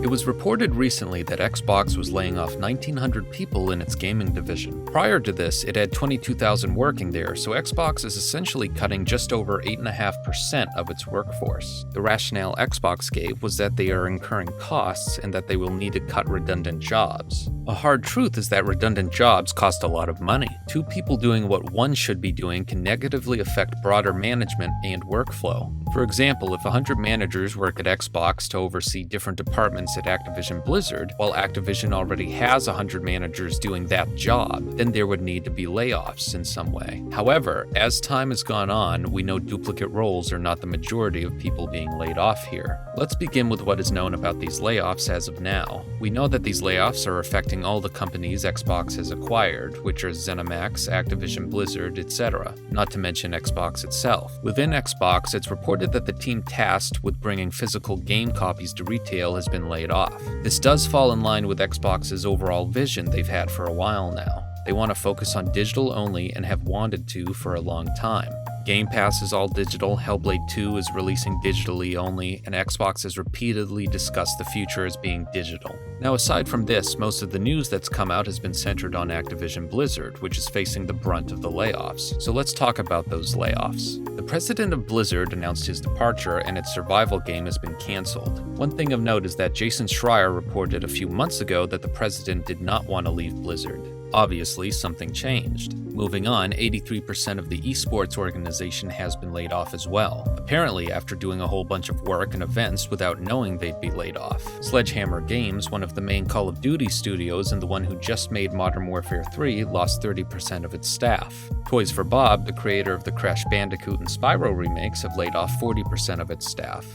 It was reported recently that Xbox was laying off 1,900 people in its gaming division. Prior to this, it had 22,000 working there, so Xbox is essentially cutting just over 8.5% of its workforce. The rationale Xbox gave was that they are incurring costs and that they will need to cut redundant jobs. A hard truth is that redundant jobs cost a lot of money. Two people doing what one should be doing can negatively affect broader management and workflow. For example, if 100 managers work at Xbox to oversee different departments at Activision Blizzard, while Activision already has 100 managers doing that job, then there would need to be layoffs in some way. However, as time has gone on, we know duplicate roles are not the majority of people being laid off here. Let's begin with what is known about these layoffs as of now. We know that these layoffs are affecting all the companies Xbox has acquired, which are ZeniMax, Activision Blizzard, etc., not to mention Xbox itself. Within Xbox, it's reported that the team tasked with bringing physical game copies to retail has been laid off. This does fall in line with Xbox's overall vision they've had for a while now. They want to focus on digital only and have wanted to for a long time. Game Pass is all digital, Hellblade 2 is releasing digitally only, and Xbox has repeatedly discussed the future as being digital. Now aside from this, most of the news that's come out has been centered on Activision Blizzard, which is facing the brunt of the layoffs. So let's talk about those layoffs. The president of Blizzard announced his departure and its survival game has been cancelled. One thing of note is that Jason Schreier reported a few months ago that the president did not want to leave Blizzard. Obviously, something changed. Moving on, 83% of the esports organization has been laid off as well, apparently after doing a whole bunch of work and events without knowing they'd be laid off. Sledgehammer Games, one of the main Call of Duty studios and the one who just made Modern Warfare 3, lost 30% of its staff. Toys for Bob, the creator of the Crash Bandicoot and Spyro remakes, have laid off 40% of its staff.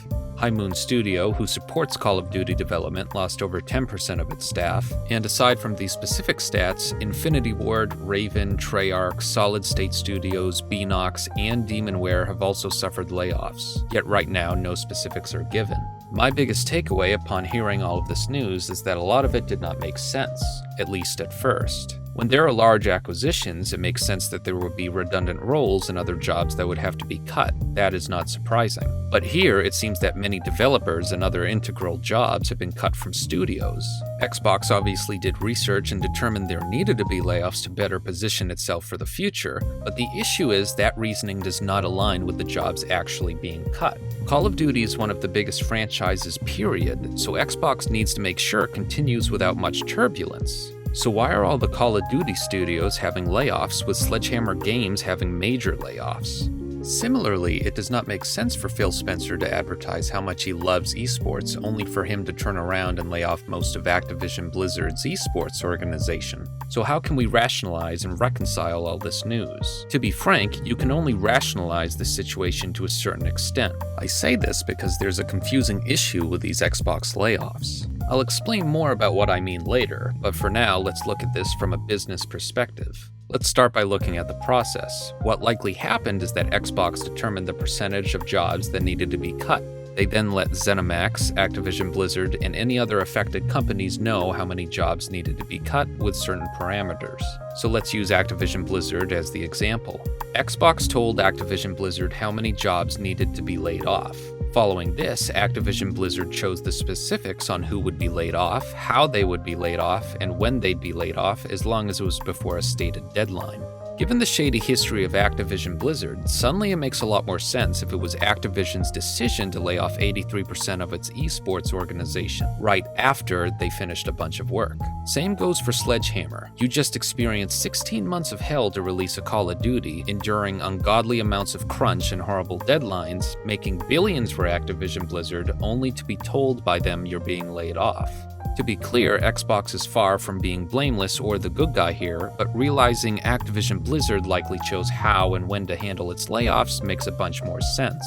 High Moon Studio, who supports Call of Duty development, lost over 10% of its staff. And aside from these specific stats, Infinity Ward, Raven, Treyarch, Solid State Studios, Beenox, and Demonware have also suffered layoffs. Yet right now, no specifics are given. My biggest takeaway upon hearing all of this news is that a lot of it did not make sense, at least at first. When there are large acquisitions, it makes sense that there would be redundant roles and other jobs that would have to be cut. That is not surprising. But here, it seems that many developers and other integral jobs have been cut from studios. Xbox obviously did research and determined there needed to be layoffs to better position itself for the future, but the issue is that reasoning does not align with the jobs actually being cut. Call of Duty is one of the biggest franchises, period, so Xbox needs to make sure it continues without much turbulence. So why are all the Call of Duty studios having layoffs with Sledgehammer Games having major layoffs? Similarly, it does not make sense for Phil Spencer to advertise how much he loves esports only for him to turn around and lay off most of Activision Blizzard's esports organization. So how can we rationalize and reconcile all this news? To be frank, you can only rationalize the situation to a certain extent. I say this because there's a confusing issue with these Xbox layoffs. I'll explain more about what I mean later, but for now, let's look at this from a business perspective. Let's start by looking at the process. What likely happened is that Xbox determined the percentage of jobs that needed to be cut. They then let ZeniMax, Activision Blizzard, and any other affected companies know how many jobs needed to be cut with certain parameters. So let's use Activision Blizzard as the example. Xbox told Activision Blizzard how many jobs needed to be laid off. Following this, Activision Blizzard chose the specifics on who would be laid off, how they would be laid off, and when they'd be laid off, as long as it was before a stated deadline. Given the shady history of Activision Blizzard, suddenly it makes a lot more sense if it was Activision's decision to lay off 83% of its esports organization, right after they finished a bunch of work. Same goes for Sledgehammer. You just experienced 16 months of hell to release a Call of Duty, enduring ungodly amounts of crunch and horrible deadlines, making billions for Activision Blizzard, only to be told by them you're being laid off. To be clear, Xbox is far from being blameless or the good guy here, but realizing Activision Blizzard likely chose how and when to handle its layoffs makes a bunch more sense.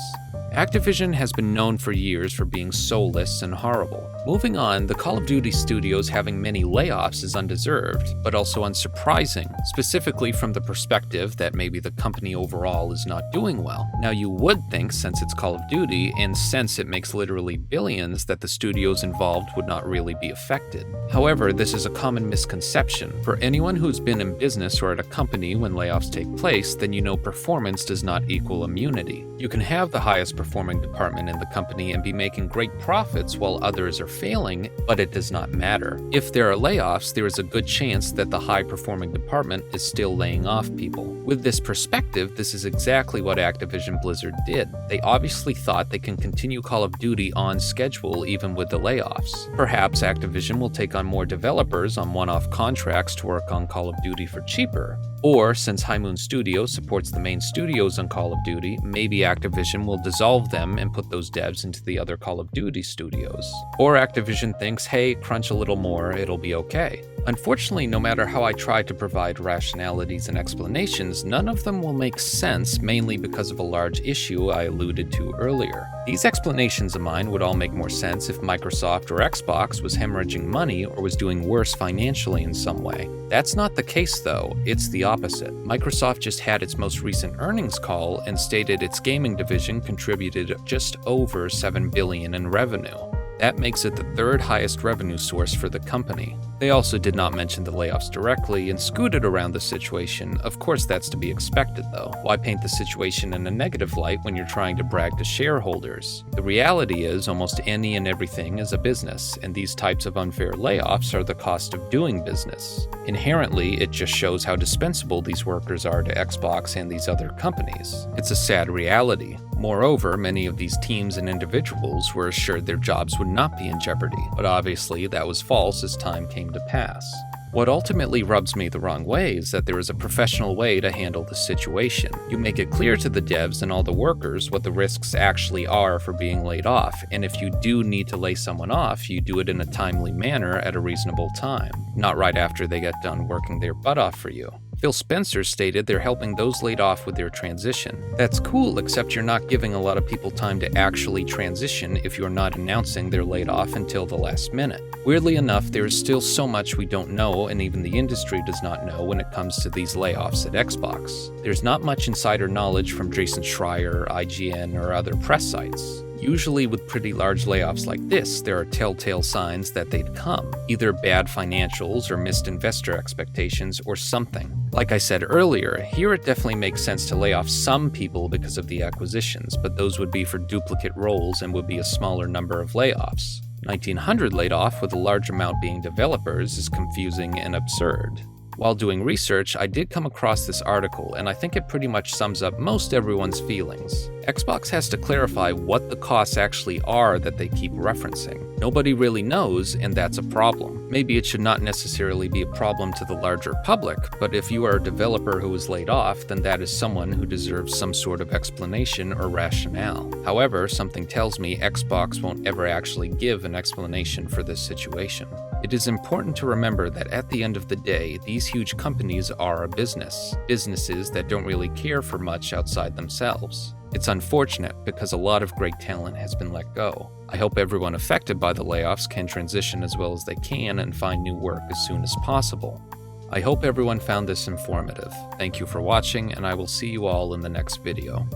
Activision has been known for years for being soulless and horrible. Moving on, the Call of Duty studios having many layoffs is undeserved, but also unsurprising, specifically from the perspective that maybe the company overall is not doing well. Now you would think, since it's Call of Duty, and since it makes literally billions, that the studios involved would not really be affected. However, this is a common misconception. For anyone who's been in business or at a company when layoffs take place, then you know performance does not equal immunity. You can have the highest high-performing department in the company and be making great profits while others are failing, but it does not matter. If there are layoffs, there is a good chance that the high-performing department is still laying off people. With this perspective, this is exactly what Activision Blizzard did. They obviously thought they can continue Call of Duty on schedule even with the layoffs. Perhaps Activision will take on more developers on one-off contracts to work on Call of Duty for cheaper. Or, since High Moon Studio supports the main studios on Call of Duty, maybe Activision will dissolve them and put those devs into the other Call of Duty studios. Or Activision thinks, hey, crunch a little more, it'll be okay. Unfortunately, no matter how I try to provide rationalities and explanations, none of them will make sense, mainly because of a large issue I alluded to earlier. These explanations of mine would all make more sense if Microsoft or Xbox was hemorrhaging money or was doing worse financially in some way. That's not the case though, it's the opposite. Microsoft just had its most recent earnings call and stated its gaming division contributed just over $7 billion in revenue. That makes it the third highest revenue source for the company. They also did not mention the layoffs directly and scooted around the situation. Of course, that's to be expected though. Why paint the situation in a negative light when you're trying to brag to shareholders? The reality is almost any and everything is a business, and these types of unfair layoffs are the cost of doing business. Inherently, it just shows how dispensable these workers are to Xbox and these other companies. It's a sad reality. Moreover, many of these teams and individuals were assured their jobs would not be in jeopardy, but obviously that was false as time came to pass. What ultimately rubs me the wrong way is that there is a professional way to handle the situation. You make it clear to the devs and all the workers what the risks actually are for being laid off, and if you do need to lay someone off, you do it in a timely manner at a reasonable time, not right after they get done working their butt off for you. Phil Spencer stated they're helping those laid off with their transition. That's cool, except you're not giving a lot of people time to actually transition if you're not announcing they're laid off until the last minute. Weirdly enough, there is still so much we don't know, and even the industry does not know when it comes to these layoffs at Xbox. There's not much insider knowledge from Jason Schreier, IGN, or other press sites. Usually with pretty large layoffs like this, there are telltale signs that they'd come. Either bad financials or missed investor expectations or something. Like I said earlier, here it definitely makes sense to lay off some people because of the acquisitions, but those would be for duplicate roles and would be a smaller number of layoffs. 1,900 laid off with a large amount being developers is confusing and absurd. While doing research, I did come across this article, and I think it pretty much sums up most everyone's feelings. Xbox has to clarify what the costs actually are that they keep referencing. Nobody really knows, and that's a problem. Maybe it should not necessarily be a problem to the larger public, but if you are a developer who is laid off, then that is someone who deserves some sort of explanation or rationale. However, something tells me Xbox won't ever actually give an explanation for this situation. It is important to remember that at the end of the day, these huge companies are a business. Businesses that don't really care for much outside themselves. It's unfortunate because a lot of great talent has been let go. I hope everyone affected by the layoffs can transition as well as they can and find new work as soon as possible. I hope everyone found this informative. Thank you for watching, and I will see you all in the next video.